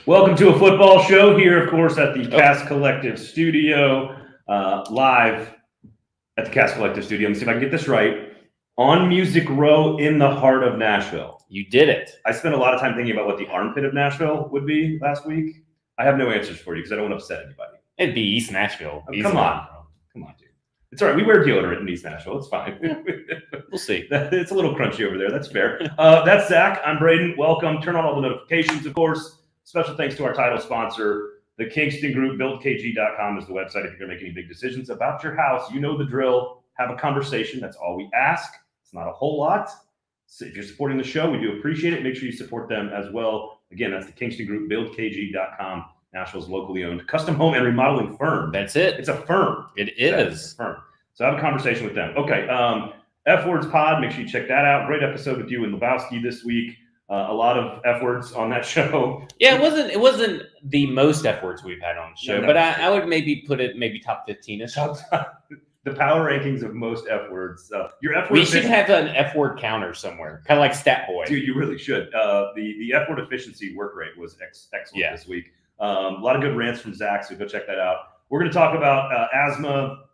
Welcome to a football show here, of course, at the Cast Collective Studio, live at the Cast Collective Studio. Let me see if I can get this right. On Music Row in the heart of Nashville. You did it. I spent a lot of time thinking about what the armpit of Nashville would be last week. I have no answers for you because I don't want to upset anybody. It'd be East Nashville. Oh, come on, dude. It's all right. We wear deodorant in East Nashville. It's fine. We'll see. It's a little crunchy over there. That's fair. That's Zach. I'm Braden. Welcome. Turn on all the notifications, of course. Special thanks to our title sponsor, the Kingston Group. BuildKG.com is the website if you're going to make any big decisions about your house. You know the drill. Have a conversation. That's all we ask. It's not a whole lot. So if you're supporting the show, we do appreciate it. Make sure you support them as well. Again, that's the Kingston Group. BuildKG.com. Nashville's locally owned custom home and remodeling firm. That's it. It's a firm. It is. A firm. So have a conversation with them. Okay. F Words Pod. Make sure you check that out. Great episode with you and Lebowski this week. A lot of F words on that show. Yeah, it wasn't the most F words we've had on the show, No, but I would maybe put it top 15ish. The power rankings of most F words. Your F word. We should have an F word counter somewhere, kind of like Stat Boy. Dude, you really should. The F word efficiency work rate was excellent this week. A lot of good rants from Zach, so go check that out. We're going to talk about asthma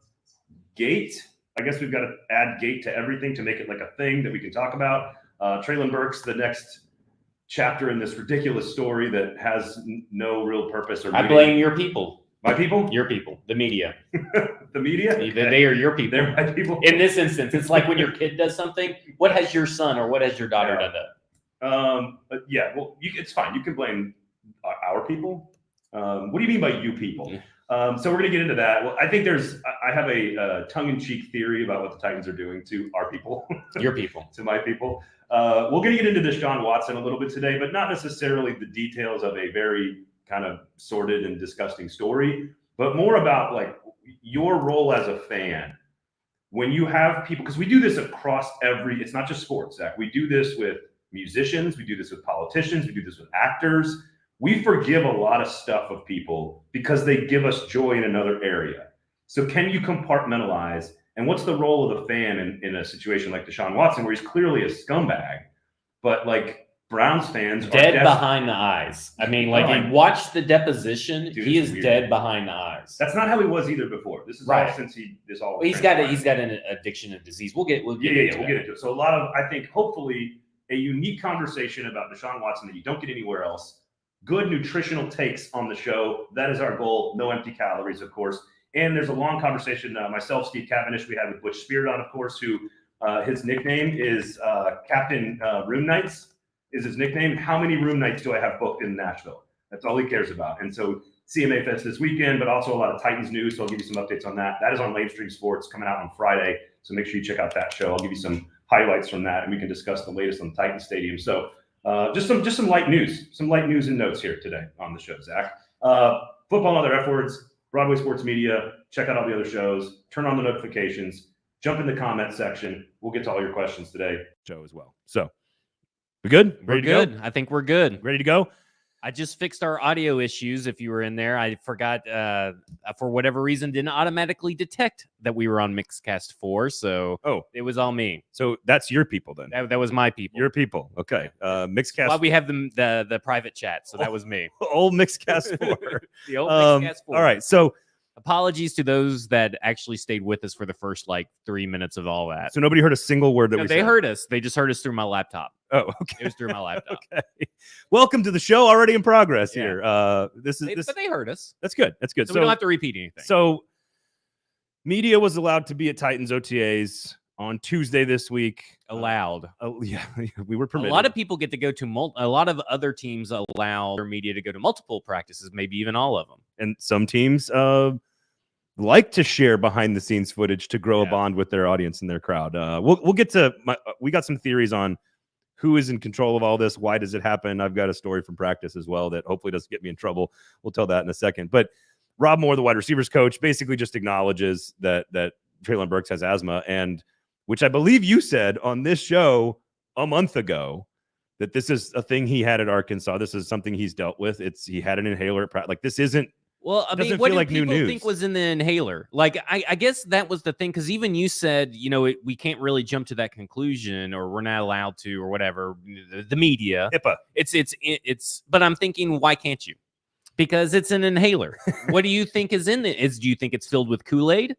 gate. I guess we've got to add gate to everything to make it like a thing that we can talk about. Treylon Burks, the next chapter in this ridiculous story that has no real purpose. Or I blame your people. My people? Your people. The media. The media? Okay. They are your people. They're my people. In this instance, it's like when your kid does something. What has your son or what has your daughter done to? Yeah, well, it's fine. You can blame our people. What do you mean by you people? So we're going to get into that. Well, I think I have a tongue-in-cheek theory about what the Titans are doing to our people. Your people. To my people. We're going to get into Deshaun Watson a little bit today, but not necessarily the details of a very kind of sordid and disgusting story, but more about like your role as a fan. When you have people, because we do this across it's not just sports, Zach. We do this with musicians. We do this with politicians. We do this with actors. We forgive a lot of stuff of people because they give us joy in another area. So can you compartmentalize? And what's the role of the fan in a situation like Deshaun Watson, where he's clearly a scumbag, but like Browns fans dead behind the eyes. I mean, like you watch the deposition, dude, he is weird. dead behind the eyes. That's not how he was either before. This is right. All since Well, he's got an addiction and disease. We'll get into it. So a lot of, I think, hopefully a unique conversation about Deshaun Watson that you don't get anywhere else. Good nutritional takes on the show. That is our goal. No empty calories, of course. And there's a long conversation, myself, Steve Cavendish, we had with Butch Spirit on, of course, who his nickname is Captain Room Nights is his nickname. How many room nights do I have booked in Nashville? That's all he cares about. And so CMA Fest this weekend, but also a lot of Titans news. So I'll give you some updates on that. That is on Lamestream Sports coming out on Friday. So make sure you check out that show. I'll give you some highlights from that, and we can discuss the latest on the Titans Stadium. So just some light news, and notes here today on the show, Zach. Football and other F words. Broadway Sports Media, check out all the other shows, turn on the notifications, jump in the comment section. We'll get to all your questions today. Show as well. So, we good? We're good. I think we're good. Ready to go? I just fixed our audio issues. If you were in there, I forgot, for whatever reason, didn't automatically detect that we were on Mixcast 4. So it was all me. So that's your people then? That was my people. Your people. Okay. Mixcast. Well, we have the private chat. So that was me. Old Mixcast 4. The old Mixcast 4. All right. So apologies to those that actually stayed with us for the first 3 minutes of all that. So nobody heard a single word that we said? They heard us. They just heard us through my laptop. Oh, okay. It was through my laptop. Okay. Welcome to the show. Already in progress here. But they heard us. That's good. That's good. So we don't have to repeat anything. So media was allowed to be at Titans OTAs on Tuesday this week. Allowed. We were permitted. A lot of people get to go to a lot of other teams allow their media to go to multiple practices, maybe even all of them. And some teams like to share behind the scenes footage to grow a bond with their audience and their crowd. We'll get to we got some theories on who is in control of all this. Why does it happen? I've got a story from practice as well that hopefully doesn't get me in trouble. We'll tell that in a second. But Rob Moore, the wide receivers coach, basically just acknowledges that Treylon Burks has asthma, and which I believe you said on this show a month ago that this is a thing he had at Arkansas. This is something he's dealt with. He had an inhaler at practice. Like, this isn't. Well, I mean, what do people think was in the inhaler? Like, I guess that was the thing, because even you said, we can't really jump to that conclusion, or we're not allowed to, or whatever. The media, HIPAA. It's. But I'm thinking, why can't you? Because it's an inhaler. What do you think is in it? Do you think it's filled with Kool-Aid?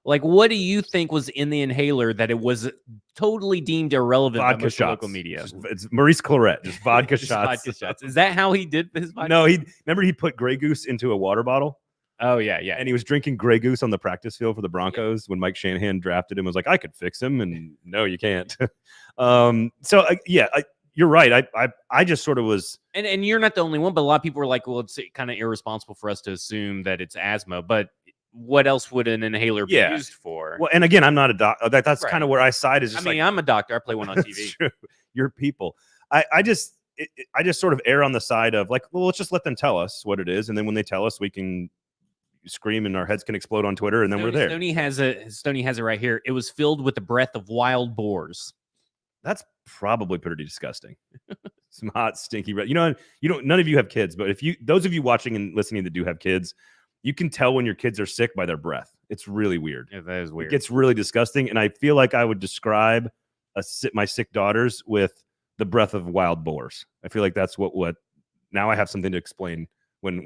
Like, what do you think was in the inhaler that it was totally deemed irrelevant by Vodka most of the shots. local media? It's Maurice Claret, just vodka Just shots. vodka shots. Is that how he did his vodka? No, remember he put Grey Goose into a water bottle. Oh yeah, yeah. And he was drinking Grey Goose on the practice field for the Broncos when Mike Shanahan drafted him. Was like, I could fix him, and no, you can't. You're right. I just sort of was, and you're not the only one, but a lot of people were like, well, it's kind of irresponsible for us to assume that it's asthma, but what else would an inhaler be used for? Well, and again, I'm not a doctor. That's Right. kind of where I side is. Just I'm a doctor. I play one on TV. True. You're people. I just sort of err on the side of like, well, let's just let them tell us what it is, and then when they tell us, we can scream and our heads can explode on Twitter, and then we're there. Stoney has it right here. It was filled with the breath of wild boars. That's probably pretty disgusting. Some hot, stinky breath. None of you have kids, but those of you watching and listening that do have kids, you can tell when your kids are sick by their breath. It's really weird. Yeah, that is weird. It gets really disgusting, and I feel like I would describe my sick daughters with the breath of wild boars. I feel like that's what. Now I have something to explain when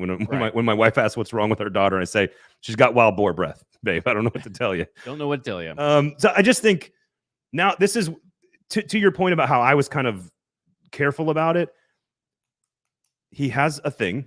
my wife asks what's wrong with her daughter. I say she's got wild boar breath, babe. I don't know what to tell you. Don't know what to tell you. So I just think now this is to your point about how I was kind of careful about it. He has a thing.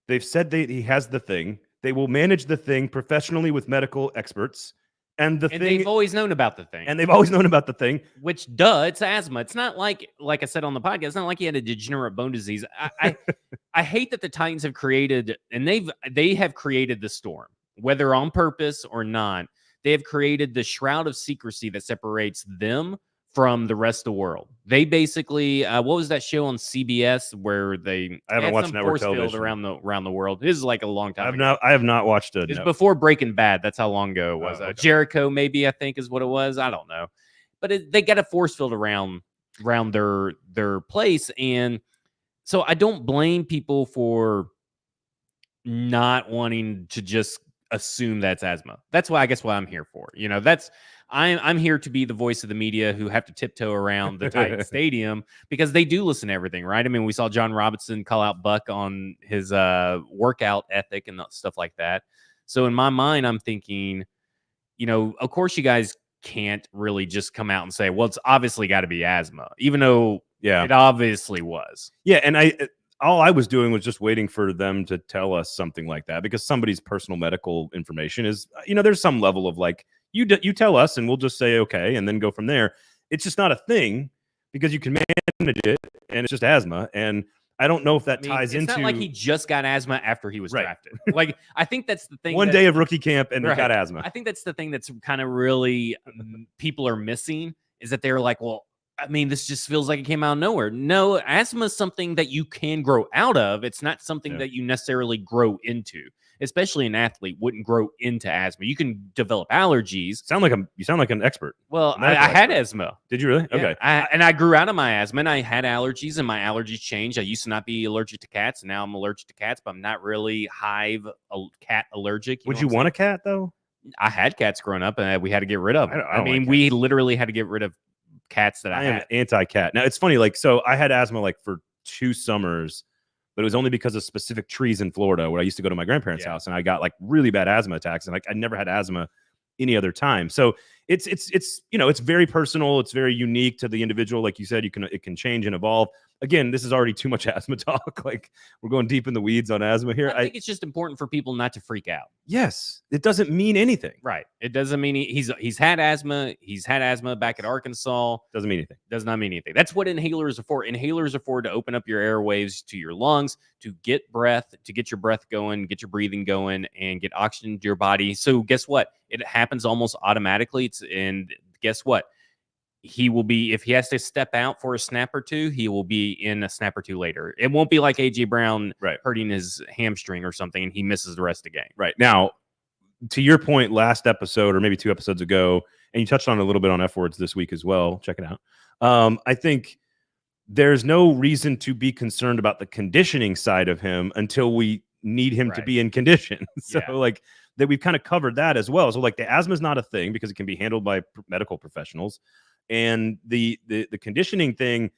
They've said he has the thing. They will manage the thing professionally with medical experts. And they've always known about the thing. And they've always known about the thing. Which, it's asthma. It's not like I said on the podcast, it's not like he had a degenerate bone disease. I hate that the Titans have created, and they have created the storm, whether on purpose or not. They have created the shroud of secrecy that separates them from the rest of the world. They basically, what was that show on CBS where I haven't watched network television around the world. This is like a long time ago. I have not watched it. It's before Breaking Bad. That's how long ago it was. Okay. Jericho, maybe, I think is what it was. I don't know, but they got a force field around their place, and so I don't blame people for not wanting to just assume that's asthma. That's why I'm here for. I'm here to be the voice of the media who have to tiptoe around the Titan Stadium because they do listen to everything, right? I mean, we saw John Robinson call out Buck on his workout ethic and stuff like that. So in my mind, I'm thinking, of course you guys can't really just come out and say, well, it's obviously got to be asthma, even though it obviously was. Yeah, and all I was doing was just waiting for them to tell us something like that because somebody's personal medical information is, there's some level of like, you tell us and we'll just say, okay, and then go from there. It's just not a thing because you can manage it and it's just asthma. And I don't know if that ties into. It's not like he just got asthma after he was drafted. Like, I think that's the thing. One day of rookie camp and he got asthma. I think that's the thing that's kind of really people are missing is that they're like, well, I mean, this just feels like it came out of nowhere. No, asthma is something that you can grow out of. It's not something that you necessarily grow into. Especially an athlete wouldn't grow into asthma. You can develop allergies. You sound like an expert. Well, I had asthma. Did you really? Yeah. Okay. And I grew out of my asthma and I had allergies and my allergies changed. I used to not be allergic to cats. And now I'm allergic to cats, but I'm not really cat allergic. Would you want a cat though? I had cats growing up and we had to get rid of them. I mean, we literally had to get rid of cats that I had. am anti-cat. Now it's funny. So I had asthma for 2 summers. But it was only because of specific trees in Florida where I used to go to my grandparents' house and I got really bad asthma attacks. And I never had asthma any other time. So it's very personal. It's very unique to the individual. Like you said, it can change and evolve. Again, this is already too much asthma talk. Like we're going deep in the weeds on asthma here. I think it's just important for people not to freak out. Yes. It doesn't mean anything. Right. It doesn't mean he's had asthma. He's had asthma back at Arkansas. Doesn't mean anything. Does not mean anything. That's what inhalers are for. Inhalers are for to open up your airwaves to your lungs, to get your breath going, get your breathing going, and get oxygen to your body. So guess what? It happens almost automatically. And guess what? He will be, if he has to step out for a snap or two, he will be in a snap or two later. It won't be like A.J. Brown hurting his hamstring or something and he misses the rest of the game. Right. Now, to your point, last episode or maybe 2 episodes ago, and you touched on a little bit on F words this week as well. Check it out. I think there's no reason to be concerned about the conditioning side of him until we need him to be in condition. So that we've kind of covered that as well. So the asthma is not a thing because it can be handled by medical professionals. And the conditioning thing,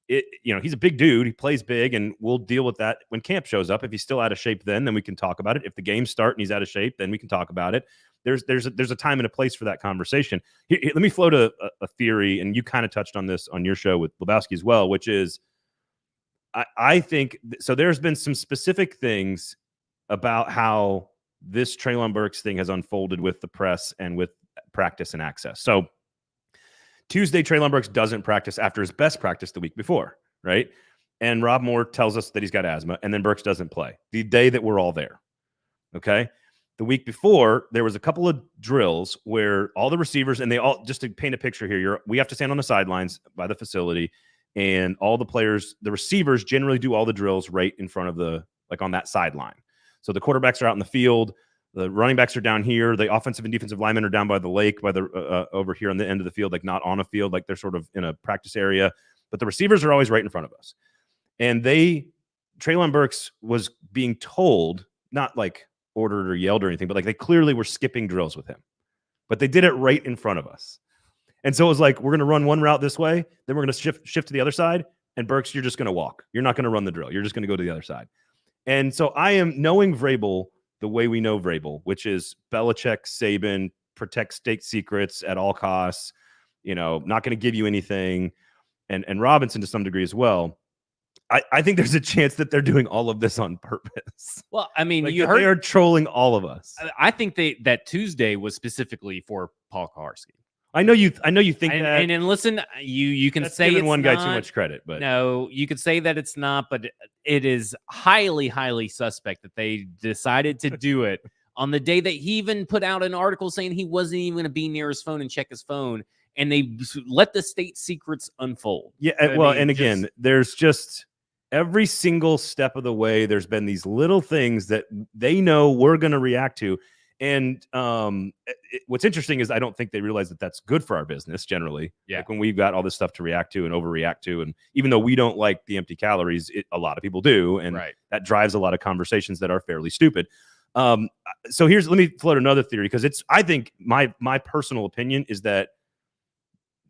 he's a big dude. He plays big, and we'll deal with that when camp shows up. If he's still out of shape, then we can talk about it. If the games start and he's out of shape, then we can talk about it. There's a time and a place for that conversation. Let me float a theory, and you kind of touched on this on your show with Lebowski as well, which is I think so. There's been some specific things about how this Treylon Burks thing has unfolded with the press and with practice and access. So Tuesday, Treylon Burks doesn't practice after his best practice the week before, right? And Rob Moore tells us that he's got asthma, and then Burks doesn't play the day that we're all there, okay? The week before, there was a couple of drills where all the receivers, and they all, just to paint a picture here, we have to stand on the sidelines by the facility, and all the players, the receivers generally do all the drills right in front of on that sideline. So the quarterbacks are out in the field. The running backs are down here. The offensive and defensive linemen are down by the lake, by the over here on the end of the field, like not on a field, like they're sort of in a practice area. But the receivers are always right in front of us. And Treylon Burks was being told, not like ordered or yelled or anything, but like they clearly were skipping drills with him. But they did it right in front of us. And so it was like, we're going to run one route this way, then we're going to shift to the other side. And Burks, you're just going to walk. You're not going to run the drill. You're just going to go to the other side. And so I am knowing Vrabel the way we know Vrabel, which is Belichick, Saban, protect state secrets at all costs, not going to give you anything. And Robinson to some degree as well. I think there's a chance that they're doing all of this on purpose. Well, I mean, they are trolling all of us. I think that Tuesday was specifically for Paul Kaharski. I know you think that. And listen, you can say it's one not, guy too much credit, but no, you could say that it's not, but it is highly, highly suspect that they decided to do it on the day that he even put out an article saying he wasn't even going to be near his phone and check his phone, and they let the state secrets unfold. Yeah, again, there's just every single step of the way, there's been these little things that they know we're going to react to. And what's interesting is I don't think they realize that that's good for our business generally. Yeah. Like when we've got all this stuff to react to and overreact to. And even though we don't like the empty calories, a lot of people do. And that drives a lot of conversations that are fairly stupid. So let me float another theory, because I think my personal opinion is that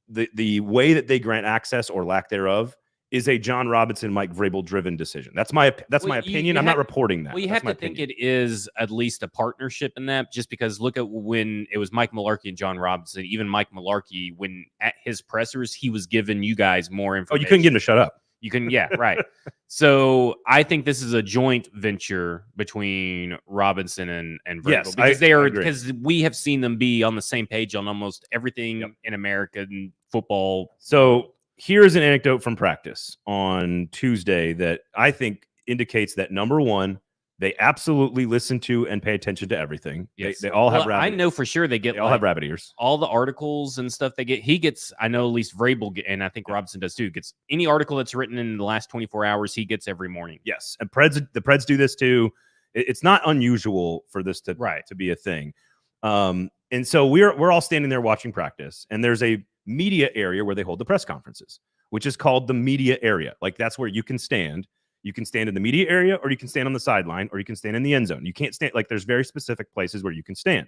the way that they grant access or lack thereof is a John Robinson, Mike Vrabel driven decision. That's my opinion. I'm not reporting that. Well, you have to think it is at least a partnership in that, just because look at when it was Mike Mularkey and John Robinson. Even Mike Mularkey, when at his pressers, he was giving you guys more information. Oh, you couldn't get him to shut up. You can, yeah, right. So I think this is a joint venture between Robinson and Vrabel. Yes, because we have seen them be on the same page on almost everything in American football. So here's an anecdote from practice on Tuesday that I think indicates that, number one, they absolutely listen to and pay attention to everything. Yes. They all have rabbit. I know for sure they all have rabbit ears. All the articles and stuff they get. He gets, I know at least Vrabel, and I think Robinson does too, gets any article that's written in the last 24 hours, he gets every morning. Yes. And the Preds do this too. It's not unusual for this to be a thing. And so we're all standing there watching practice, and there's a media area where they hold the press conferences, which is called the media area. Like that's where you can stand. You can stand in the media area, or you can stand on the sideline, or you can stand in the end zone. You can't stand, like there's very specific places where you can stand.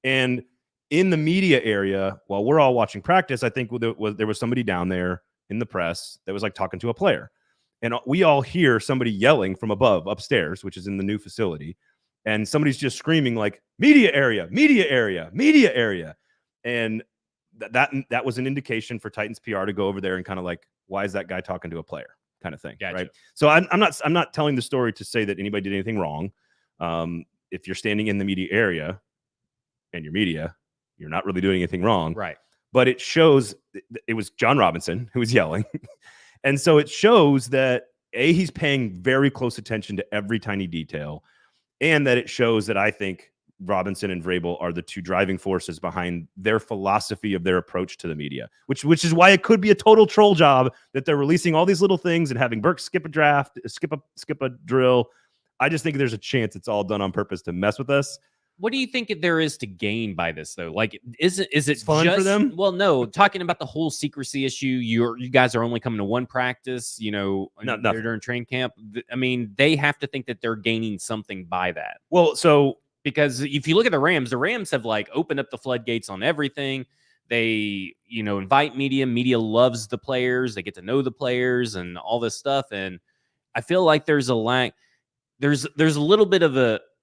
And in the media area, while we're all watching practice, I think there was somebody down there in the press that was like talking to a player. And we all hear somebody yelling from above upstairs, which is in the new facility. And somebody's just screaming like, media area, media area, media area. And that was an indication for Titans PR to go over there and kind of like, why is that guy talking to a player? Kind of thing. Gotcha. Right. So I'm not telling the story to say that anybody did anything wrong. If you're standing in the media area and you're media, you're not really doing anything wrong. Right. But it shows it was John Robinson who was yelling. And so it shows that he's paying very close attention to every tiny detail, and that it shows that I think Robinson and Vrabel are the two driving forces behind their philosophy of their approach to the media, which is why it could be a total troll job that they're releasing all these little things and having Burks skip a draft, skip a drill. I just think there's a chance it's all done on purpose to mess with us. What do you think there is to gain by this, though? Like, is it fun for them? Well, no. Talking about the whole secrecy issue, you guys are only coming to one practice. During training camp. I mean, they have to think that they're gaining something by that. Well, so. Because if you look at the Rams have like opened up the floodgates on everything. They, invite media. Media loves the players. They get to know the players and all this stuff. And I feel like there's a lack. There's a little bit of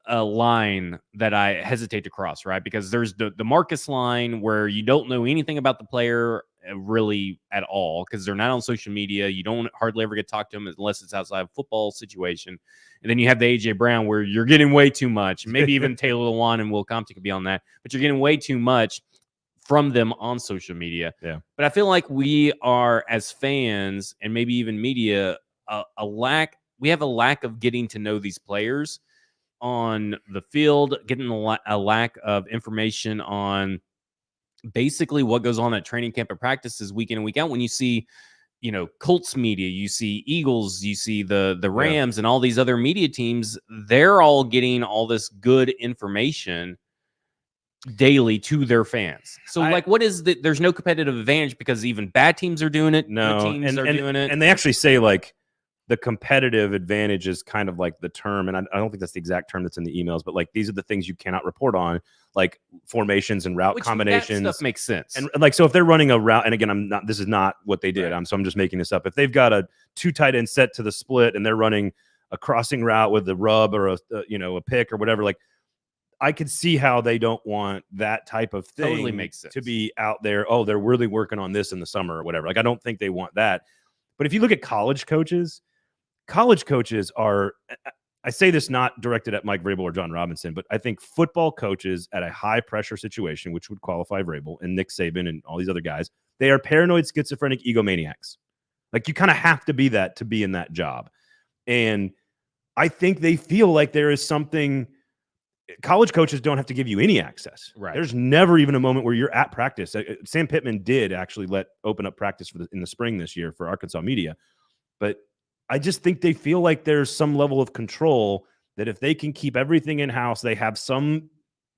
a line that I hesitate to cross, right? Because there's the Marcus line where you don't know anything about the player really at all because they're not on social media. You don't hardly ever get to talk to them unless it's outside of football situation. And then you have the AJ Brown where you're getting way too much. Maybe even Taylor Lewan and Will Compton could be on that, but you're getting way too much from them on social media. Yeah. But I feel like we are, as fans and maybe even media, we have a lack of getting to know these players on the field, getting a lack of information on basically what goes on at training camp and practices week in and week out. When you see, Colts media, you see Eagles, you see the Rams and all these other media teams, they're all getting all this good information daily to their fans. So what is there's no competitive advantage because even bad teams are doing it. No, good teams are doing it. And they actually say like the competitive advantage is kind of like the term, and I don't think that's the exact term that's in the emails, but like these are the things you cannot report on, like formations and route combinations. That stuff makes sense. And like, so if they're running a route, and again, this is not what they did. Right. So I'm just making this up. If they've got a 2 tight end set to the split and they're running a crossing route with a rub or a pick or whatever, like I could see how they don't want that type of thing Totally makes sense. to be out there. Oh, they're really working on this in the summer or whatever. Like, I don't think they want that. But if you look at college coaches are, I say this not directed at Mike Vrabel or John Robinson, but I think football coaches at a high pressure situation, which would qualify Vrabel and Nick Saban and all these other guys, they are paranoid, schizophrenic egomaniacs. Like, you kind of have to be that to be in that job. And I think they feel like there is something. College coaches don't have to give you any access. Right. There's never even a moment where you're at practice. Sam Pittman did actually open up practice in the spring this year for Arkansas media. But I just think they feel like there's some level of control that if they can keep everything in-house, they have some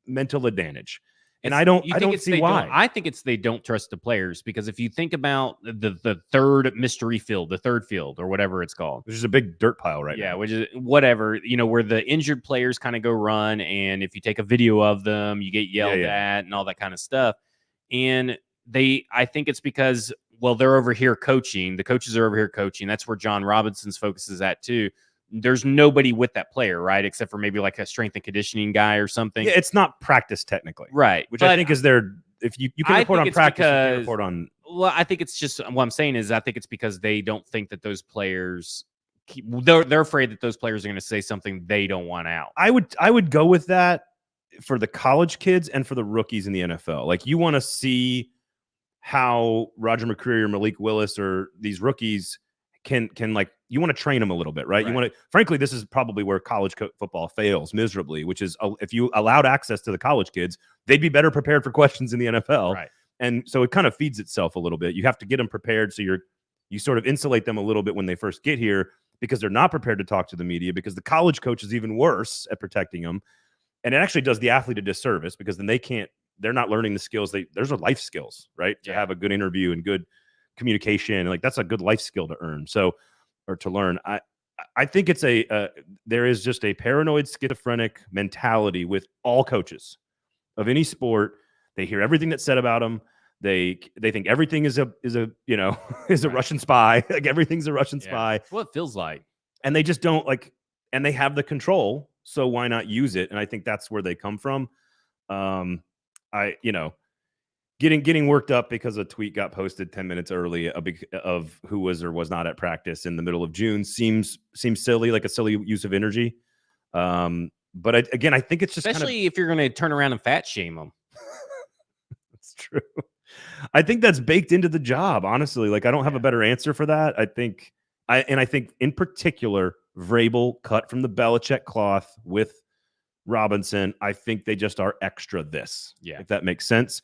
mental advantage. And I don't see why. I think it's they don't trust the players because if you think about the third mystery field, the third field or whatever it's called, which is a big dirt pile right now. Yeah, which is whatever, where the injured players kind of go run. And if you take a video of them, you get yelled at and all that kind of stuff. And I think it's because, they're over here coaching. The coaches are over here coaching. That's where John Robinson's focus is at too. There's nobody with that player, right? Except for maybe like a strength and conditioning guy or something. Yeah, it's not practice technically. Right. Which I think is if you can report on practice, you can report on. Well, I think it's just what I'm saying is I think it's because they don't think that those players they're afraid that those players are going to say something they don't want out. I would go with that for the college kids and for the rookies in the NFL. Like, you want to see how Roger McCreary or Malik Willis or these rookies can like, you want to train them a little bit, right? You want to, frankly, this is probably where college football fails miserably, which is if you allowed access to the college kids, they'd be better prepared for questions in the NFL. Right. And so it kind of feeds itself a little bit. You have to get them prepared. So you sort of insulate them a little bit when they first get here because they're not prepared to talk to the media because the college coach is even worse at protecting them. And it actually does the athlete a disservice because then they're not learning the skills. There's a life skills, right? To have a good interview and good communication. Like, that's a good life skill to earn. Or to learn. I think it's there is just a paranoid schizophrenic mentality with all coaches of any sport. They hear everything that's said about them. They think everything is a Russian spy. Like, everything's a Russian spy. That's what it feels like. And they just don't and they have the control. So why not use it? And I think that's where they come from. Getting worked up because a tweet got posted 10 minutes early of who was or was not at practice in the middle of June seems silly, like a silly use of energy. But I think it's just especially if you're going to turn around and fat shame them. That's true. I think that's baked into the job. Honestly, like, I don't have a better answer for that. I think in particular, Vrabel cut from the Belichick cloth with Robinson. I think they just are extra this. Yeah, if that makes sense.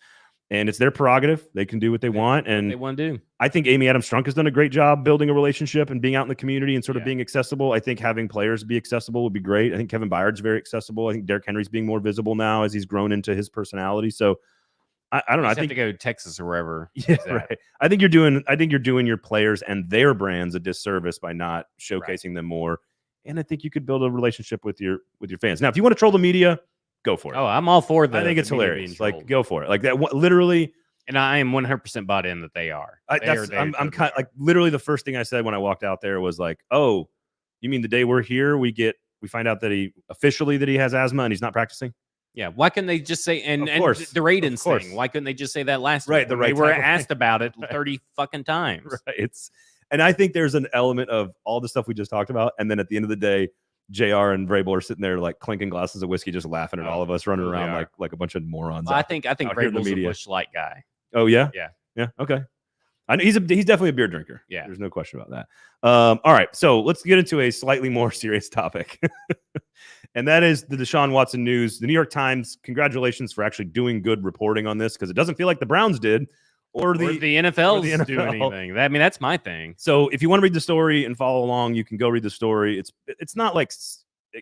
And it's their prerogative. They can do what they want. And they want to do. I think Amy Adams-Strunk has done a great job building a relationship and being out in the community and sort of being accessible. I think having players be accessible would be great. I think Kevin Byard's very accessible. I think Derrick Henry's being more visible now as he's grown into his personality. So I don't know. I think to go to Texas or wherever. Yeah, right. I think you're doing your players and their brands a disservice by not showcasing them more. And I think you could build a relationship with your fans. Now, if you want to troll the media, go for it. Oh, I'm all for that. I think it's hilarious. Like, go for it. Like that. Literally, And I am 100% bought in that they are. I'm kind of like literally the first thing I said when I walked out there was like, oh, you mean the day we're here, we find out that he has asthma and he's not practicing? Yeah. Why couldn't they just say, and the Raidens thing, why couldn't they just say that last right? They were asked about it 30 fucking times. Right. And I think there's an element of all the stuff we just talked about. And then at the end of the day, JR and Vrabel are sitting there like clinking glasses of whiskey, just laughing at all of us running around like a bunch of morons. Well, I think Vrabel's a Busch Light guy. Oh yeah, yeah. Okay, I know he's definitely a beer drinker. Yeah, there's no question about that. All right, so let's get into a slightly more serious topic, and that is the Deshaun Watson news. The New York Times, congratulations for actually doing good reporting on this because it doesn't feel like the Browns did. Or the NFL's doing anything. I mean, that's my thing. So if you want to read the story and follow along, you can go read the story. It's not like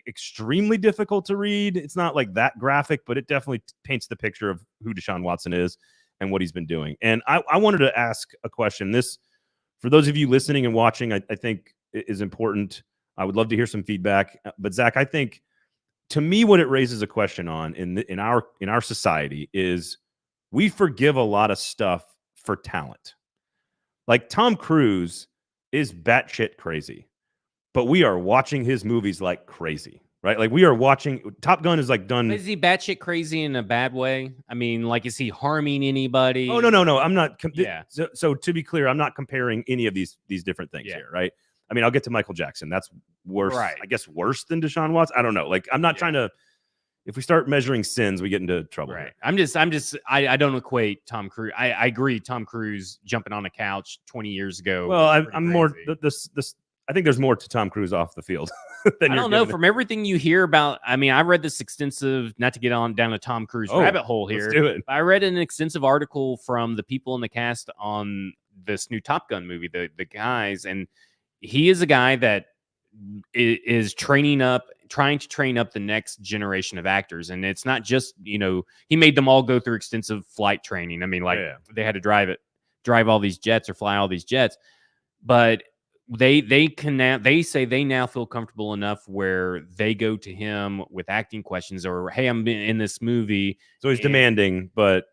extremely difficult to read. It's not like that graphic, but it definitely paints the picture of who Deshaun Watson is and what he's been doing. And I wanted to ask a question. This, for those of you listening and watching, I think is important. I would love to hear some feedback. But Zach, I think to me, what it raises a question on in our society is we forgive a lot of stuff for talent. Like Tom Cruise is batshit crazy, but we are watching his movies like crazy, right? Like we are watching Top Gun is like done. Is he batshit crazy in a bad way? I mean, like, is he harming anybody? Oh, no. I'm not. Yeah. So to be clear, I'm not comparing any of these different things here, right? I mean, I'll get to Michael Jackson. That's worse, right. I guess worse than Deshaun Watson. I don't know. Like, I'm not trying to. If we start measuring sins, we get into trouble. Right. Here. I don't equate Tom Cruise. I agree. Tom Cruise jumping on a couch 20 years ago. Well, I'm more this. I think there's more to Tom Cruise off the field. I don't know. From everything you hear about, I mean, I read this extensive, not to get down a Tom Cruise rabbit hole here. Let's do it. I read an extensive article from the people in the cast on this new Top Gun movie, the guys, and he is a guy that is trying to train up the next generation of actors. And it's not just, he made them all go through extensive flight training. I mean, they had to drive all these jets or fly all these jets, but they say they now feel comfortable enough where they go to him with acting questions or, hey, I'm in this movie. So he's demanding, but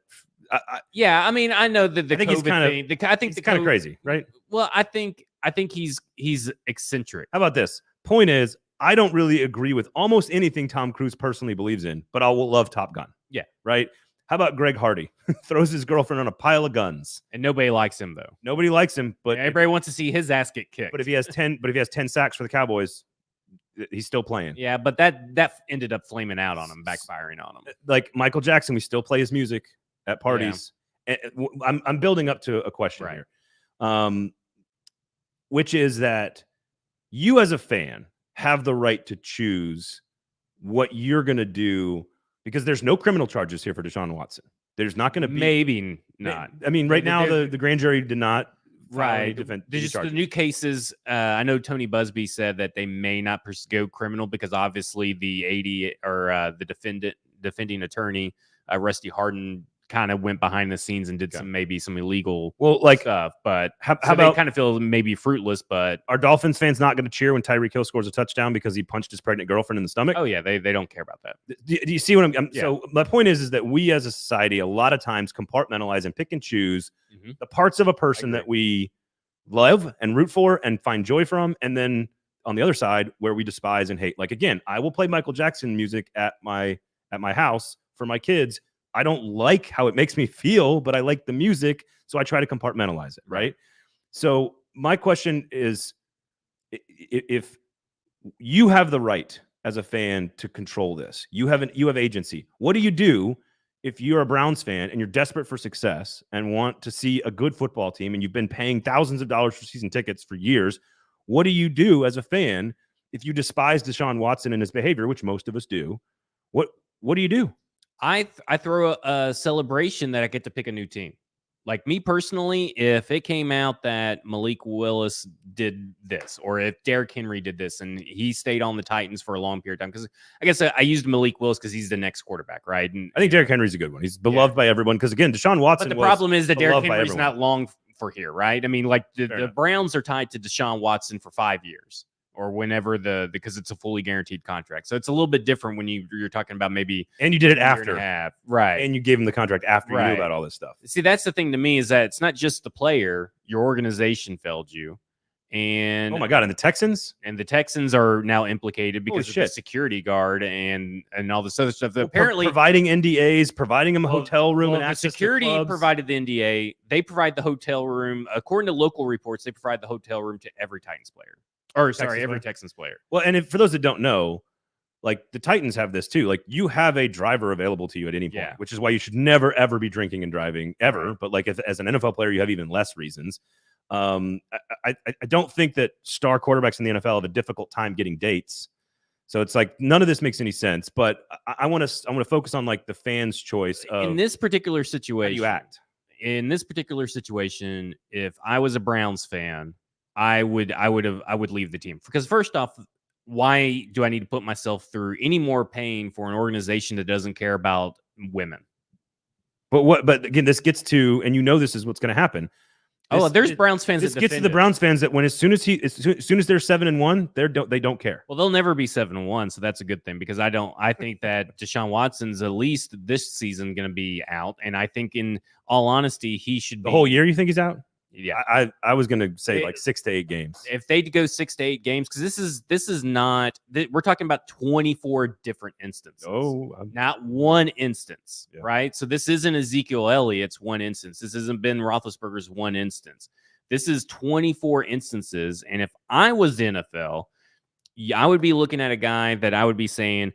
I mean, I know that the I think COVID thing, I think it's kind of crazy, right? Well, I think he's eccentric. How about this? Point is, I don't really agree with almost anything Tom Cruise personally believes in, but I will love Top Gun. Yeah. Right? How about Greg Hardy? Throws his girlfriend on a pile of guns. And nobody likes him, though. Nobody likes him, but everybody wants to see his ass get kicked. But if he has 10 sacks for the Cowboys, he's still playing. Yeah, but that ended up flaming out on him, backfiring on him. Like Michael Jackson, we still play his music at parties. Yeah. I'm building up to a question here. Which is that you as a fan have the right to choose what you're going to do because there's no criminal charges here for Deshaun Watson. There's not going to be. Maybe not. I mean, right now, the grand jury did not. Right. Just the new cases. I know Tony Busby said that they may not go criminal because obviously the 80 or the defending attorney, Rusty Hardin, kind of went behind the scenes and did some illegal stuff, but how about they kind of feel maybe fruitless. But are Dolphins fans not going to cheer when Tyreek Hill scores a touchdown because he punched his pregnant girlfriend in the stomach? Oh yeah, they don't care about that. Do you see what I'm So my point is that we as a society a lot of times compartmentalize and pick and choose the parts of a person that we love and root for and find joy from, and then on the other side where we despise and hate. Like again, I will play Michael Jackson music at my house for my kids. I don't like how it makes me feel, but I like the music, so I try to compartmentalize it, right? So my question is, if you have the right as a fan to control this, you have agency. What do you do if you're a Browns fan and you're desperate for success and want to see a good football team and you've been paying thousands of dollars for season tickets for years? What do you do as a fan if you despise Deshaun Watson and his behavior, which most of us do? What do you do? I throw a celebration that I get to pick a new team. Like me personally, if it came out that Malik Willis did this, or if Derrick Henry did this, and he stayed on the Titans for a long period of time, because I guess I used Malik Willis because he's the next quarterback, right? And I think Derrick Henry's a good one. He's beloved by everyone because, again, Deshaun Watson. But the problem is that Derrick Henry's not long for here, right? I mean, like the Browns are tied to Deshaun Watson for 5 years or whenever because it's a fully guaranteed contract. So it's a little bit different when you're talking about maybe And you did it a year and after. a half. Right. And you gave him the contract after you knew Right. about all this stuff. See, that's the thing to me is that it's not just the player. Your organization failed you. And Oh my God. And the Texans? and the Texans are now implicated because of the shit. security guard and all this other stuff. Well, Apparently, providing NDAs, providing him a hotel room and the access security to clubs. provided the NDA. They provide the hotel room. According to local reports, they provide the hotel room to every Titans player. Or sorry, every Texans player. Well, and for those that don't know, like the Titans have this too. Like you have a driver available to you at any point, Yeah. which is why you should never ever be drinking and driving ever. But like as an NFL player, you have even less reasons. I don't think that star quarterbacks in the NFL have a difficult time getting dates. So it's like none of this makes any sense. But I want to focus on like the fans' choice of In this particular how situation, you act. in this particular situation, if I was a Browns fan, I would leave the team because first off, why do I need to put myself through any more pain for an organization that doesn't care about women? But again, this gets to, and you know this is what's going to happen. There's Browns fans. This that gets to defend the it. Browns fans that when as soon as they're 7-1, they don't care. Well, they'll never be 7-1, so that's a good thing because I think that Deshaun Watson's at least this season going to be out, and I think in all honesty he should be The whole year, you think he's out? Yeah, I was going to say like 6 to 8 games. if they go 6 to 8 games, because this is not we're talking about 24 different instances. Oh, Not one instance, Yeah. right? So this isn't Ezekiel Elliott's one instance. This isn't Ben Roethlisberger's one instance. This is 24 instances. And if I was the NFL, I would be looking at a guy that I would be saying,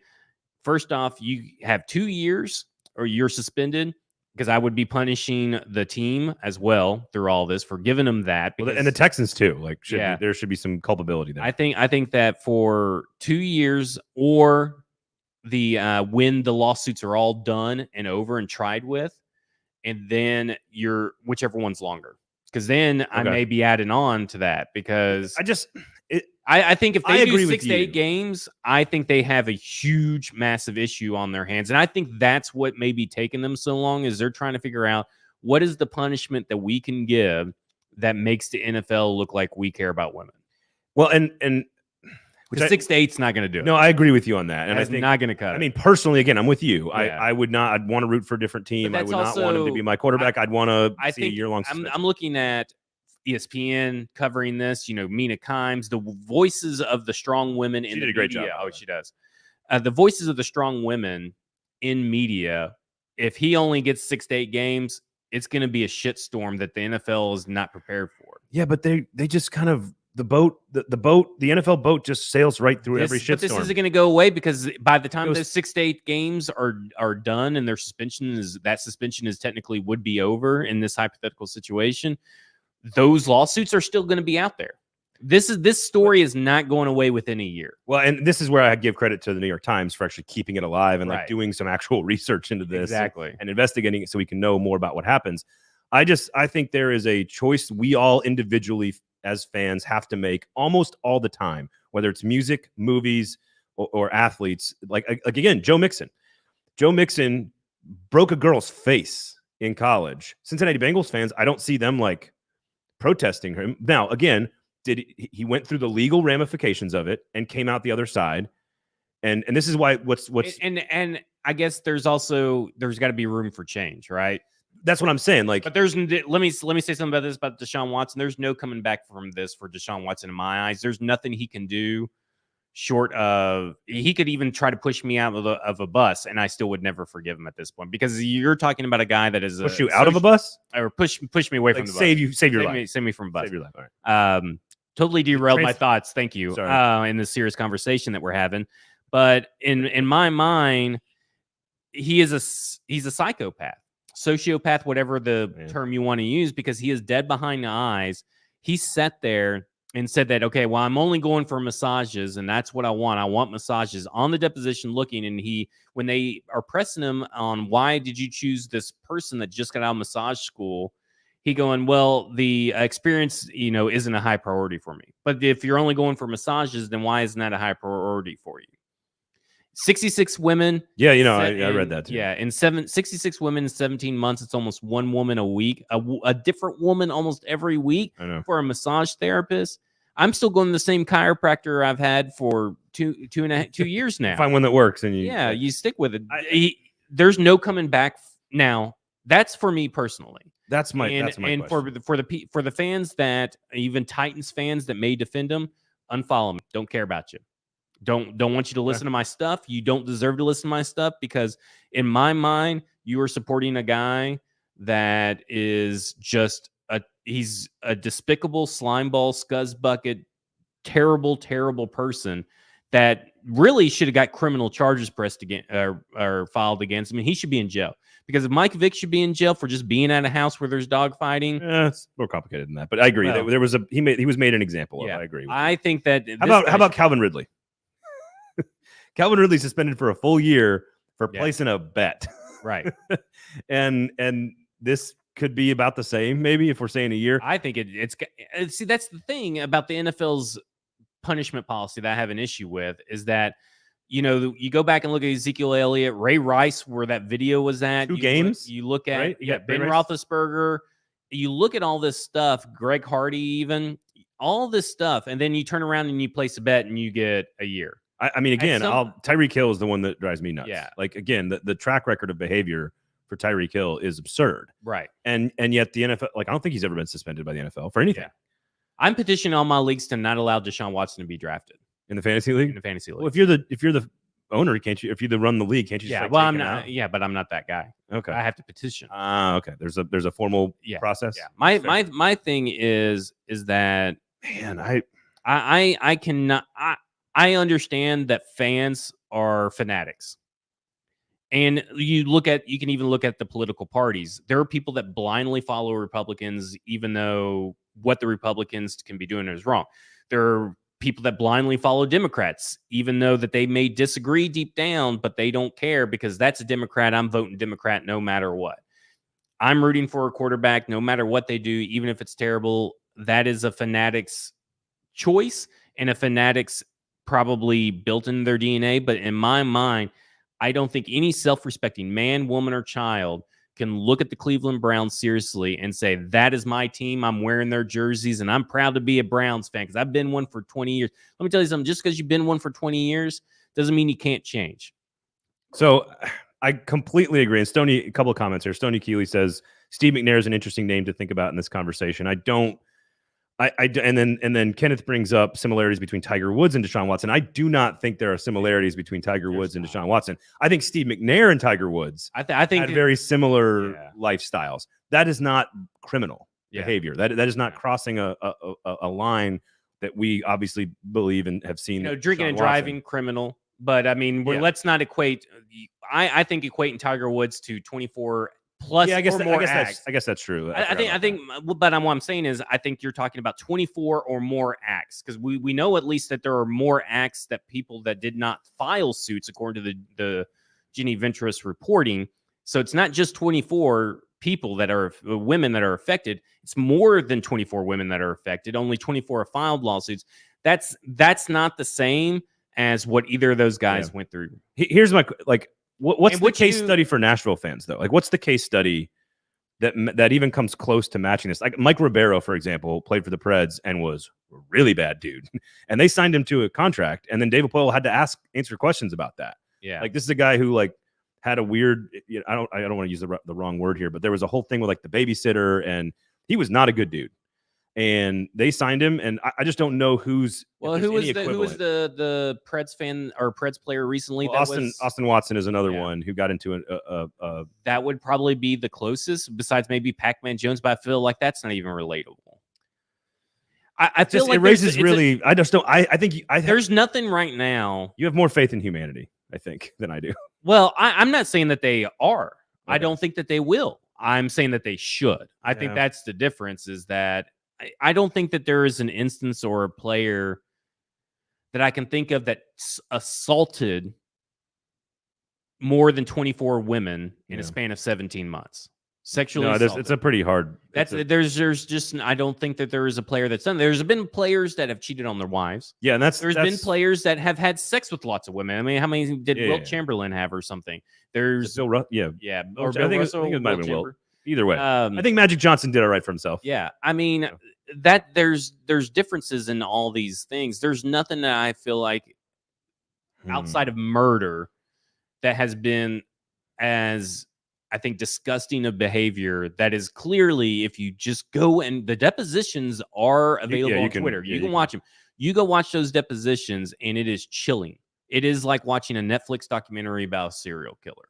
first off, you have 2 years or you're suspended, because I would be punishing the team as well through all this for giving them that. well, Because and the Texans too. Like, Yeah. there should be some culpability there. I think that for 2 years or the when the lawsuits are all done and over and tried with, and then whichever one's longer, because then I Okay. may be adding on to that because I think if I they do agree with 6 to 8 you. games, I think they have a huge, massive issue on their hands, and I think that's what may be taking them so long is they're trying to figure out what is the punishment that we can give that makes the NFL look like we care about women. well, and which Because 6 to 8's not going to do it. no, I agree with you on that, and I It's think not going to cut. I mean, personally, again, I'm with you. Yeah. I would not. I'd want to root for a different team. I that's would not want him to also- be my quarterback. I'd want to I see a think year-long I'm suspension. looking at ESPN covering this. Mina Kimes, the voices of the strong women in She the did a great job, media. by the Oh, way. she does. The voices of the strong women in media. If he only gets 6 to 8 games, it's going to be a shitstorm that the NFL is not prepared for. Yeah, but they just kind of the NFL boat just sails right through every But this shitstorm. isn't going to go away because by the time Goes- those 6 to 8 games are done and their suspension is technically would be over in this hypothetical situation, those lawsuits are still going to be out there. This story is not going away within a year. Well, and this is where I give credit to the New York Times for actually keeping it alive and like Right. doing some actual research into this Exactly. and investigating it so we can know more about what happens. I think there is a choice we all individually as fans have to make almost all the time, whether it's music, movies, or athletes. Like again, Joe Mixon. Joe Mixon broke a girl's face in college. Cincinnati Bengals fans, I don't see them like protesting him. Now, again, he went through the legal ramifications of it and came out the other side. And this is why what's and I guess there's got to be room for change, right? that's what I'm saying. Like, But let me say something about this about Deshaun Watson. There's no coming back from this for Deshaun Watson in my eyes. There's nothing he can do short of he could even try to push me out of a bus, and I still would never forgive him at this point because you're talking about a guy that is push you out of a bus, or push me away from like the bus. save your life. Save me from a bus. Save your life. All right. Totally derailed my thoughts. Thank you. Sorry. In this serious conversation that we're having, but in my mind, he's a psychopath, sociopath, whatever the term you want to use, because he is dead behind the eyes. He sat there and said that, okay, well, I'm only going for massages, and that's what I want. I want massages. On the deposition looking, and when they are pressing him on why did you choose this person that just got out of massage school, he going, well, the experience, isn't a high priority for me. But if you're only going for massages, then why isn't that a high priority for you? 66 women. Yeah, I read that too. Yeah, in 66 women in 17 months, it's almost one woman a week, a different woman almost every week I know. for a massage therapist. I'm still going to the same chiropractor I've had for 2 years now. Find one that works, and you stick with it. There's no coming back now. That's for me personally. That's my and question. for the fans that even Titans fans that may defend him, unfollow me. Don't care about you. Don't want you to listen to my stuff. You don't deserve to listen to my stuff because in my mind, you are supporting a guy that is just he's a despicable slimeball, scuzz bucket, terrible, terrible person that really should have got criminal charges pressed against or filed against him. And he should be in jail because if Mike Vick should be in jail for just being at a house where there's dog fighting. It's more complicated than that, but I agree. Well, there was he was made an example of. Yeah, I agree. I think that. How about Calvin Ridley? Calvin Ridley suspended for a full year for placing a bet. Right. and this could be about the same, maybe, if we're saying a year. I think it's see, that's the thing about the NFL's punishment policy that I have an issue with is that, you go back and look at Ezekiel Elliott, Ray Rice, where that video was at. 2 games. You look at right? Ben Roethlisberger. You look at all this stuff, Greg Hardy, even all this stuff, and then you turn around and you place a bet and you get a year. I mean, again, Tyreek Hill is the one that drives me nuts. Yeah. Like, again, the track record of behavior for Tyreek Hill is absurd. Right. And yet the NFL, I don't think he's ever been suspended by the NFL for anything. Yeah. I'm petitioning all my leagues to not allow Deshaun Watson to be drafted in the fantasy league. Well, if you're the owner, can't you? If you run the league, can't you? Just I'm not. Yeah, but I'm not that guy. Okay. I have to petition. Okay. There's a formal process. Yeah. My thing is that, man, I cannot. I understand that fans are fanatics. And you can even look at the political parties. There are people that blindly follow Republicans, even though what the Republicans can be doing is wrong. There are people that blindly follow Democrats, even though that they may disagree deep down, but they don't care because that's a Democrat. I'm voting Democrat no matter what. I'm rooting for a quarterback no matter what they do, even if it's terrible. That is a fanatic's choice and a fanatic's probably built into their DNA. But in my mind, I don't think any self-respecting man, woman, or child can look at the Cleveland Browns seriously and say, that is my team. I'm wearing their jerseys, and I'm proud to be a Browns fan because I've been one for 20 years. Let me tell you something. Just because you've been one for 20 years doesn't mean you can't change. So I completely agree. And Stoney, a couple of comments here. Stoney Keeley says, Steve McNair is an interesting name to think about in this conversation. And then Kenneth brings up similarities between Tiger Woods and Deshaun Watson. I do not think there are similarities between Tiger Woods and Deshaun Watson. I think Steve McNair and Tiger Woods I think had very similar lifestyles. That is not criminal behavior. That is not crossing a line that we obviously believe and have seen. Drinking and driving, criminal. But I mean, let's not equate. I think equating Tiger Woods to 24 plus I guess acts. I guess that's true. I think, but what I'm saying is, I think you're talking about 24 or more acts because we know at least that there are more acts that people that did not file suits according to the Ginny Ventress reporting. So it's not just 24 people that are women that are affected. It's more than 24 women that are affected. Only 24 are filed lawsuits. That's not the same as what either of those guys went through. Here's my what's the case study for Nashville fans though? Like, what's the case study that even comes close to matching this? Like Mike Ribeiro, for example, played for the Preds and was a really bad dude, and they signed him to a contract, and then David Poile had to answer questions about that. Yeah, like this is a guy who had a weird. I don't want to use the wrong word here, but there was a whole thing with the babysitter, and he was not a good dude. And they signed him, and I just don't know who was the Preds fan or Preds player recently? Well, Austin Watson is another one who got into that would probably be the closest, besides maybe Pac-Man Jones, but I feel like that's not even relatable. I feel like it raises really. I just don't. I think there's nothing right now. You have more faith in humanity, I think, than I do. Well, I'm not saying that they are. Okay. I don't think that they will. I'm saying that they should. I think that's the difference. Is that I don't think that there is an instance or a player that I can think of that assaulted more than 24 women in a span of 17 months. Sexually assaulted. It's a pretty hard. There's just I don't think that there is a player that's done. There's been players that have cheated on their wives. Yeah, and there's been players that have had sex with lots of women. I mean, how many did Wilt Chamberlain have or something? There's Bill Or I Bill think Russell, it might have been Wilt. Either way, I think Magic Johnson did all right for himself. Yeah, I mean, that there's differences in all these things. There's nothing that I feel like outside of murder that has been as, I think, disgusting of behavior that is clearly, if you just go, and the depositions are available on Twitter. You can watch them. You go watch those depositions and it is chilling. It is like watching a Netflix documentary about a serial killer.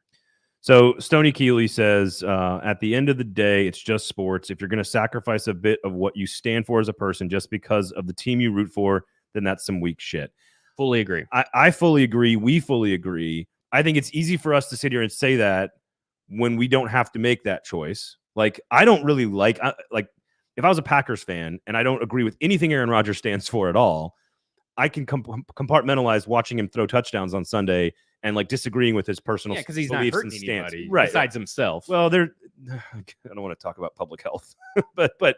So Stoney Keeley says, at the end of the day, it's just sports. If you're going to sacrifice a bit of what you stand for as a person just because of the team you root for, then that's some weak shit. Fully agree. I fully agree. We fully agree. I think it's easy for us to sit here and say that when we don't have to make that choice. Like, I don't really like if I was a Packers fan and I don't agree with anything Aaron Rodgers stands for at all, I can compartmentalize watching him throw touchdowns on Sunday and like disagreeing with his personal because he's not beliefs hurting and stance. anybody Right. besides himself. Well, I don't want to talk about public health, but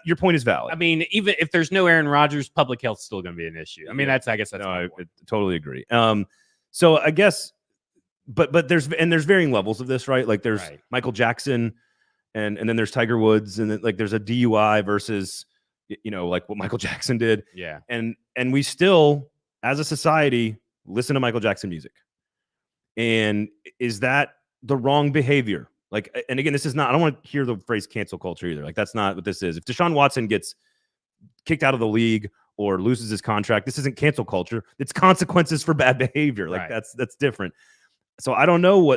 your point is valid. I mean, even if there's no Aaron Rodgers, public health is still going to be an issue. I mean, I guess that's I totally agree. So I guess, but there's varying levels of this, right? Like there's Michael Jackson, and then there's Tiger Woods, and then like there's a DUI versus, like what Michael Jackson did. Yeah. And we still, as a society, listen to Michael Jackson music. And is that the wrong behavior? Like, and again, this is not, I don't want to hear the phrase cancel culture either. Like, that's not what this is. If Deshaun Watson gets kicked out of the league or loses his contract, this isn't cancel culture. It's consequences for bad behavior. Like that's different. So I don't know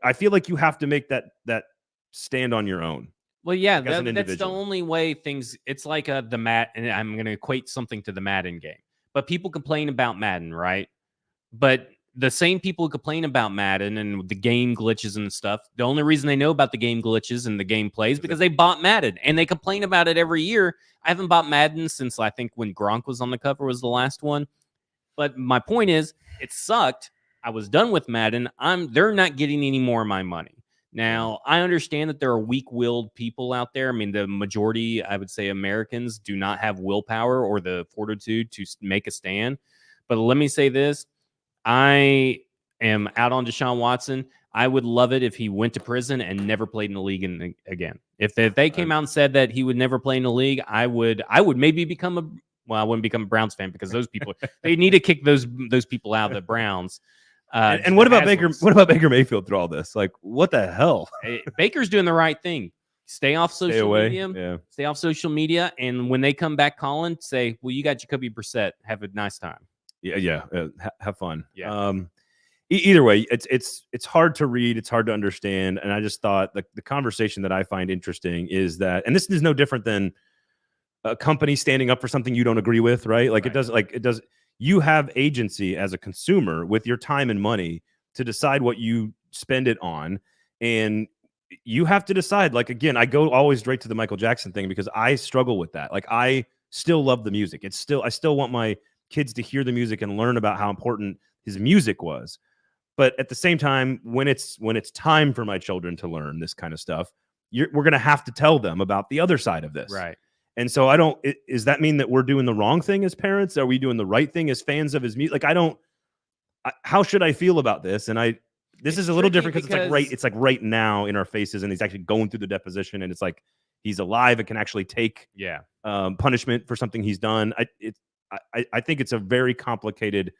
I feel like you have to make that stand on your own. Well, yeah, that's the only way things, it's like the and I'm going to equate something to the Madden game, but people complain about Madden, right? But the same people who complain about Madden and the game glitches and stuff, the only reason they know about the game glitches and the game plays because they bought Madden, and they complain about it every year. I haven't bought Madden since I think when Gronk was on the cover was the last one. But my point is, it sucked. I was done with Madden. They're not getting any more of my money. Now, I understand that there are weak-willed people out there. I mean, the majority, I would say, Americans do not have willpower or the fortitude to make a stand. But let me say this. I am out on Deshaun Watson. I would love it if he went to prison and never played in the league again. If they came out and said that he would never play in the league, I would maybe become I wouldn't become a Browns fan because those people, they need to kick those people out of the Browns. And what about Baker? What about Baker Mayfield through all this? Like, what the hell? Baker's doing the right thing. Stay off social media. Yeah. Stay off social media. And when they come back calling, say, well, you got Jacoby Brissett. Have a nice time. Yeah. Have fun. Yeah. Either way, it's hard to read. It's hard to understand. And I just thought the conversation that I find interesting is that, and this is no different than a company standing up for something you don't agree with, right? Like it does. You have agency as a consumer with your time and money to decide what you spend it on. And you have to decide, like, again, I go always straight to the Michael Jackson thing because I struggle with that. Like, I still love the music. I still want my kids to hear the music and learn about how important his music was. But at the same time, when it's time for my children to learn this kind of stuff, we're going to have to tell them about the other side of this. Right. And so does that mean that we're doing the wrong thing as parents? Are we doing the right thing as fans of his music? Like, how should I feel about this? And this is a little different because it's like right now in our faces, and he's actually going through the deposition, and it's like he's alive and can actually take punishment for something he's done. I think it's a very complicated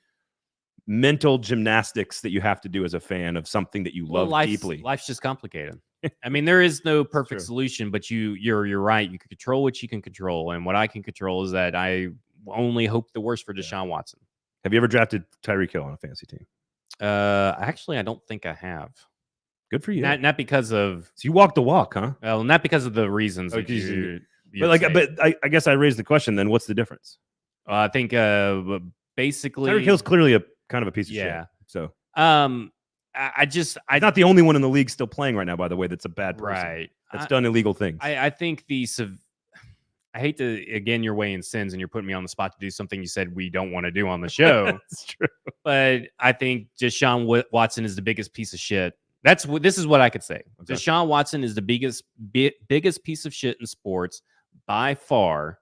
mental gymnastics that you have to do as a fan of something that you love deeply. Life's just complicated. I mean, there is no perfect solution, but you're right. You can control what you can control, and what I can control is that I only hope the worst for Deshaun Watson. Have you ever drafted Tyreek Hill on a fantasy team? Actually, I don't think I have. Good for you. Not because of. So you walked the walk, huh? Well, not because of the reasons. But I guess I raised the question. Then what's the difference? I think basically Tyreek Hill's clearly a kind of a piece of shit. So I'm not the only one in the league still playing right now, by the way. That's a bad person. Right. That's done illegal things. I think I hate to, again, you're weighing sins and you're putting me on the spot to do something you said we don't want to do on the show. That's true. But I think Deshaun Watson is the biggest piece of shit. This is what I could say. Okay. Deshaun Watson is the biggest piece of shit in sports by far.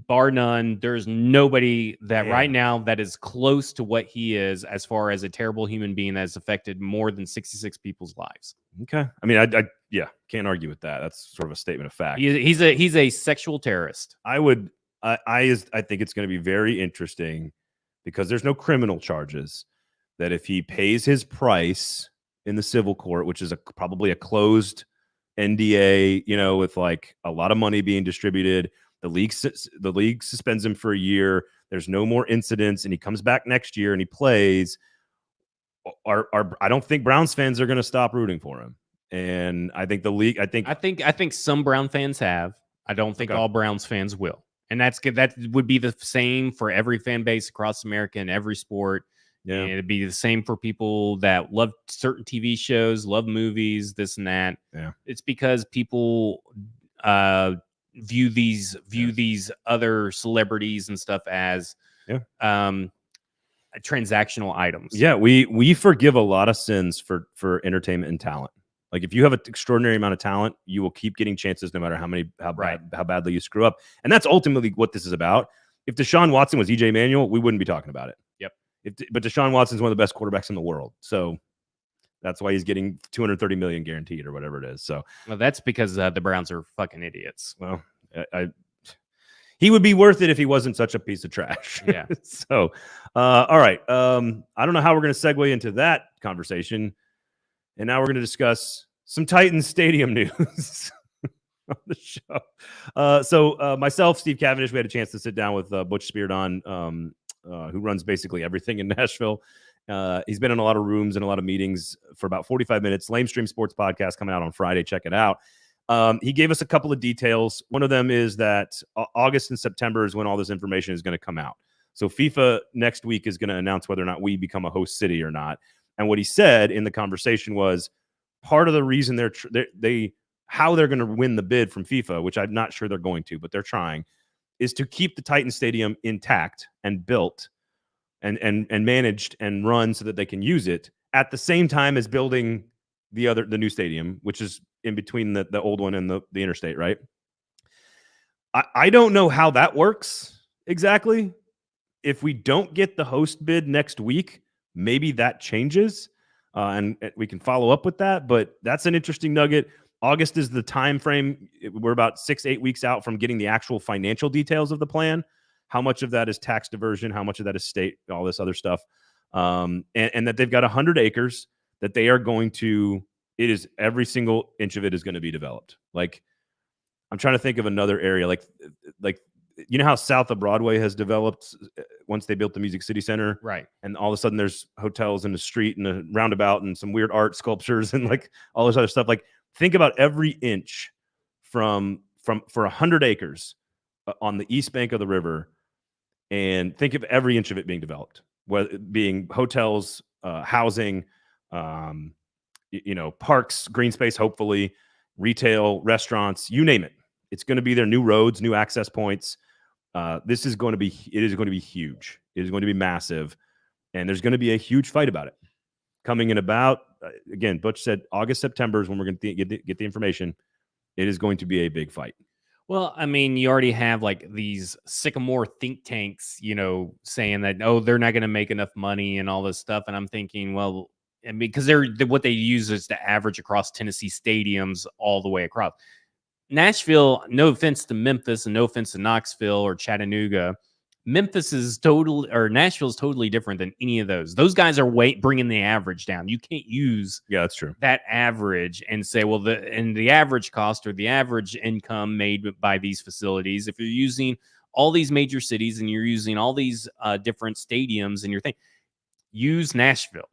bar none. There's nobody that Man. right now that is close to what he is as far as a terrible human being that has affected more than 66 people's lives. Okay. I mean, I can't argue with that. That's sort of a statement of fact. He's a sexual terrorist. I think it's going to be very interesting because there's no criminal charges, that if he pays his price in the civil court, which is probably a closed NDA, with like a lot of money being distributed, the league suspends him for a year. There's no more incidents, and he comes back next year and he plays. I don't think Browns fans are going to stop rooting for him, and I think the league. I think some Brown fans have. I don't think all Browns fans will, and that's good. That would be the same for every fan base across America in every sport. Yeah, and it'd be the same for people that love certain TV shows, love movies, this and that. Yeah, it's because people view these other celebrities and stuff as transactional items. Yeah, we forgive a lot of sins for entertainment and talent. Like if you have an extraordinary amount of talent, you will keep getting chances no matter how badly you screw up. And that's ultimately what this is about. If Deshaun Watson was EJ Manuel, we wouldn't be talking about it. Yep. But Deshaun Watson is one of the best quarterbacks in the world. So that's why he's getting $230 million guaranteed or whatever it is. So that's because the Browns are fucking idiots. Well, he would be worth it if he wasn't such a piece of trash. Yeah. So, all right. I don't know how we're going to segue into that conversation. And now we're going to discuss some Titans Stadium news on the show. So myself, Steve Cavendish, we had a chance to sit down with Butch Speardon, who runs basically everything in Nashville. He's been in a lot of rooms and a lot of meetings for about 45 minutes. Lamestream Sports Podcast coming out on Friday. Check it out. He gave us a couple of details. One of them is that August and September is when all this information is going to come out. So FIFA next week is going to announce whether or not we become a host city or not. And what he said in the conversation was part of the reason how they're going to win the bid from FIFA, which I'm not sure they're going to, but they're trying, is to keep the Titan Stadium intact and built and managed and run so that they can use it at the same time as building the new stadium, which is in between the old one and the interstate, right? I don't know how that works exactly. If we don't get the host bid next week, maybe that changes, and we can follow up with that. But that's an interesting nugget. August is the time frame. We're about 6-8 weeks out from getting the actual financial details of the plan. How much of that is tax diversion? How much of that is state? All this other stuff, and that they've got 100 acres that they are going to. It is every single inch of it is going to be developed. Like I'm trying to think of another area, like you know how south of Broadway has developed once they built the Music City Center, right? And all of a sudden there's hotels in the street and a roundabout and some weird art sculptures and like all this other stuff. Like think about every inch from for 100 acres on the east bank of the river, and think of every inch of it being developed, whether it being hotels, housing, parks, green space, hopefully retail, restaurants, you name it. It's going to be their new roads, new access points. It is going to be huge. It is going to be massive. And there's going to be a huge fight about it coming in about, again, Butch said August, September is when we're going to get the information. It is going to be a big fight. Well, I mean, you already have like these sycamore think tanks, saying that, they're not going to make enough money and all this stuff. And I'm thinking, well, because what they use is to average across Tennessee stadiums all the way across. Nashville, no offense to Memphis and no offense to Knoxville or Chattanooga, Nashville is totally different than any of those. Those guys are bringing the average down. You can't use that's true. That average and say, well, the average cost or the average income made by these facilities. If you're using all these major cities and you're using all these different stadiums and your thing, use Nashville.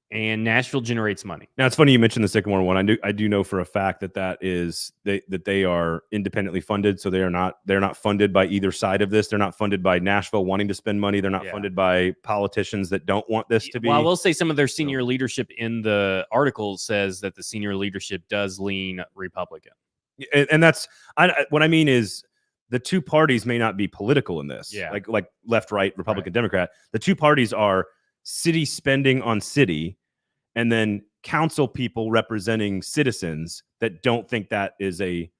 And Nashville generates money. Now it's funny you mentioned the Sycamore one. I do know for a fact that they are independently funded, so they're not funded by either side of this. They're not funded by Nashville wanting to spend money. They're not funded by politicians that don't want this to be. Well, I will say some of their senior leadership in the article says that the senior leadership does lean Republican. And that's what I mean is the two parties may not be political in this. Yeah, like left, right, Republican, Democrat. The two parties are city spending on city, and then council people representing citizens that don't think that is a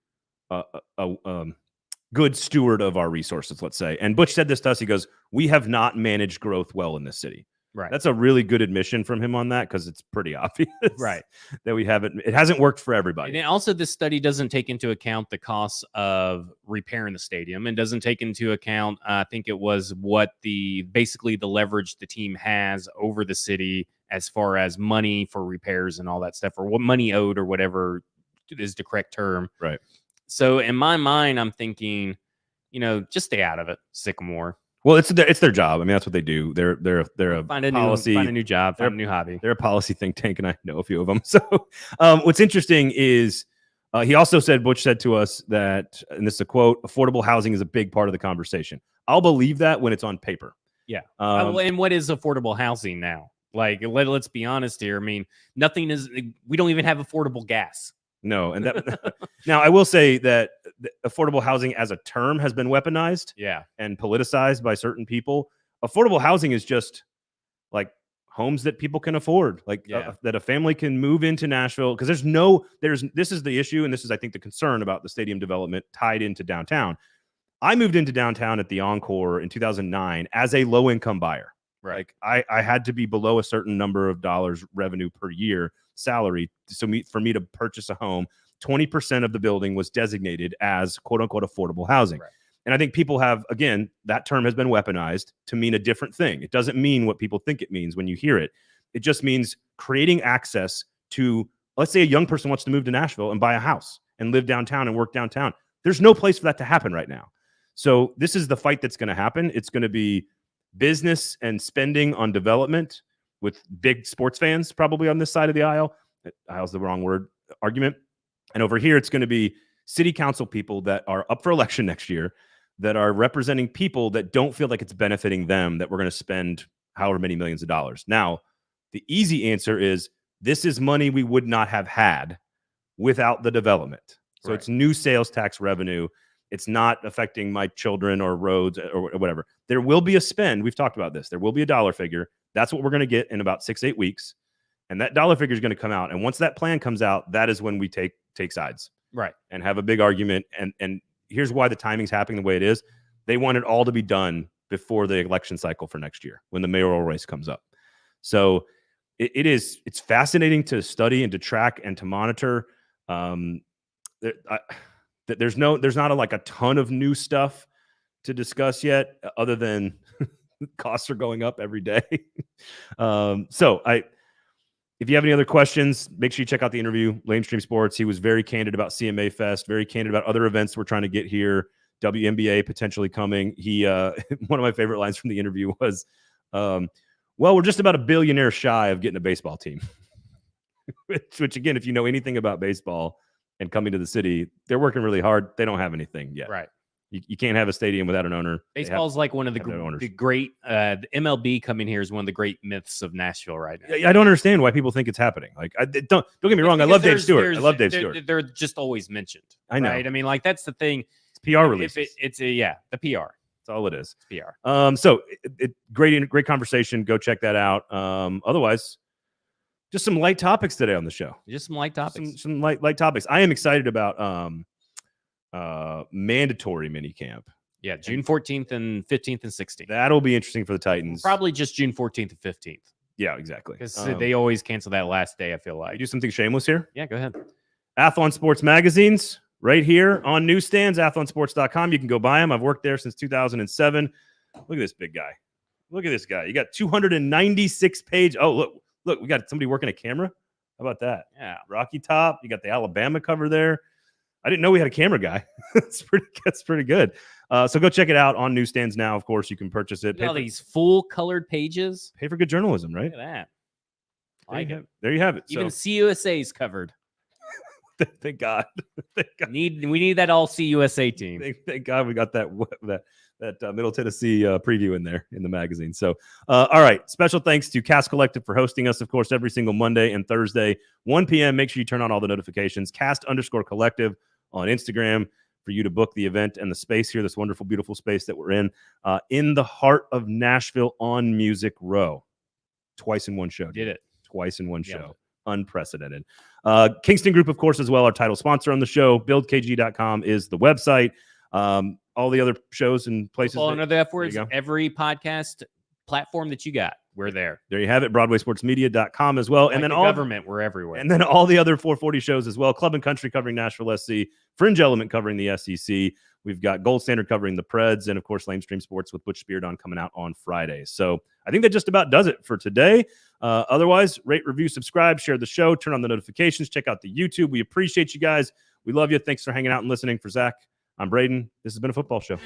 good steward of our resources, let's say. And Butch said this to us. He goes, we have not managed growth well in this city. Right. That's a really good admission from him on that, because it's pretty obvious Right. that we haven't. It hasn't worked for everybody. And then also, this study doesn't take into account the costs of repairing the stadium, and doesn't take into account, I think it was what basically the leverage the team has over the city as far as money for repairs and all that stuff, or what money owed, or whatever is the correct term. Right. So in my mind, I'm thinking, just stay out of it, Sycamore. Well, it's their job. I mean, that's what they do. They're a policy, find a new job, find a new hobby. They're a policy think tank, and I know a few of them. So, what's interesting is he also said, Butch said to us that, and this is a quote, affordable housing is a big part of the conversation. I'll believe that when it's on paper. Yeah. And what is affordable housing now? Like, let's be honest here. I mean, nothing is. We don't even have affordable gas. No, and that now I will say that affordable housing as a term has been weaponized, and politicized by certain people. Affordable housing is just like homes that people can afford, like that a family can move into Nashville. Because this is the issue, and this is, I think, the concern about the stadium development tied into downtown. I moved into downtown at the Encore in 2009 as a low income buyer. Right. Like I had to be below a certain number of dollars revenue per year salary. So for me to purchase a home, 20% of the building was designated as quote unquote affordable housing. Right. And I think people have, again, that term has been weaponized to mean a different thing. It doesn't mean what people think it means when you hear it. It just means creating access to, let's say a young person wants to move to Nashville and buy a house and live downtown and work downtown. There's no place for that to happen right now. So this is the fight that's going to happen. It's going to be business and spending on development with big sports fans probably on this side of the aisle. Aisle's the wrong word, argument. And over here, it's going to be city council people that are up for election next year, that are representing people that don't feel like it's benefiting them, that we're going to spend however many millions of dollars. Now, the easy answer is this is money we would not have had without the development. So It's new sales tax revenue. It's not affecting my children or roads or whatever. There will be a spend. We've talked about this. There will be a dollar figure. That's what we're going to get in about 6-8 weeks. And that dollar figure is going to come out. And once that plan comes out, that is when we take sides. Right. And have a big argument. And here's why the timing's happening the way it is. They want it all to be done before the election cycle for next year, when the mayoral race comes up. So it's fascinating to study and to track and to monitor. There's not a ton of new stuff to discuss yet, other than costs are going up every day. If you have any other questions, make sure you check out the interview, Lamestream Sports. He was very candid about CMA Fest, very candid about other events we're trying to get here, WNBA potentially coming. He one of my favorite lines from the interview was, well, we're just about a billionaire shy of getting a baseball team. which again, if you know anything about baseball and coming to the city, they're working really hard. They don't have anything yet. Right. You can't have a stadium without an owner. Baseball is like one of the great, the MLB coming here is one of the great myths of Nashville right now. I don't understand why people think it's happening. Like, don't get me wrong. I love Dave Stewart. They're just always mentioned. I know. Right? I mean, like, that's the thing. It's PR releases. The PR. That's all it is. It's PR. So great conversation. Go check that out. Otherwise, just some light topics today on the show. Just some light topics. Some light topics. I am excited about mandatory mini camp. Yeah, June 14th and 15th and 16th. That'll be interesting for the Titans. Probably just June 14th and 15th. Yeah, exactly. Because they always cancel that last day, I feel like. You do something shameless here? Yeah, go ahead. Athlon Sports magazines right here on newsstands, athlonsports.com. You can go buy them. I've worked there since 2007. Look at this big guy. Look at this guy. You got 296 page. Oh, look, we got somebody working a camera. How about that? Yeah. Rocky Top. You got the Alabama cover there. I didn't know we had a camera guy. That's pretty good. So go check it out on newsstands now. Of course, you can purchase it. All these full colored pages. Pay for good journalism, right? Look at that. There you have it. Even CUSA's covered. Thank God. We need that all CUSA team. Thank God we got that Middle Tennessee preview in there in the magazine. So, all right. Special thanks to Cast Collective for hosting us, of course, every single Monday and Thursday, 1 p.m. Make sure you turn on all the notifications. Cast_collective on Instagram for you to book the event and the space here, this wonderful, beautiful space that we're in the heart of Nashville on Music Row. Twice in one show. Did it. Twice in one show. Unprecedented. Kingston Group, of course, as well, our title sponsor on the show. BuildKG.com is the website. All the other shows and places. Football and other F words, There you go. every podcast platform that you got, we're there. There you have it. BroadwaySportsMedia.com as well. Like And then the all government, we're everywhere. And then all the other 440 shows as well. Club and Country covering Nashville SC, Fringe Element covering the SEC. We've got Gold Standard covering the Preds, and of course, Lamestream Sports with Butch Spiridon coming out on Friday. So I think that just about does it for today. Otherwise, rate, review, subscribe, share the show, turn on the notifications, check out the YouTube. We appreciate you guys. We love you. Thanks for hanging out and listening. For Zach, I'm Braden. This has been a football show.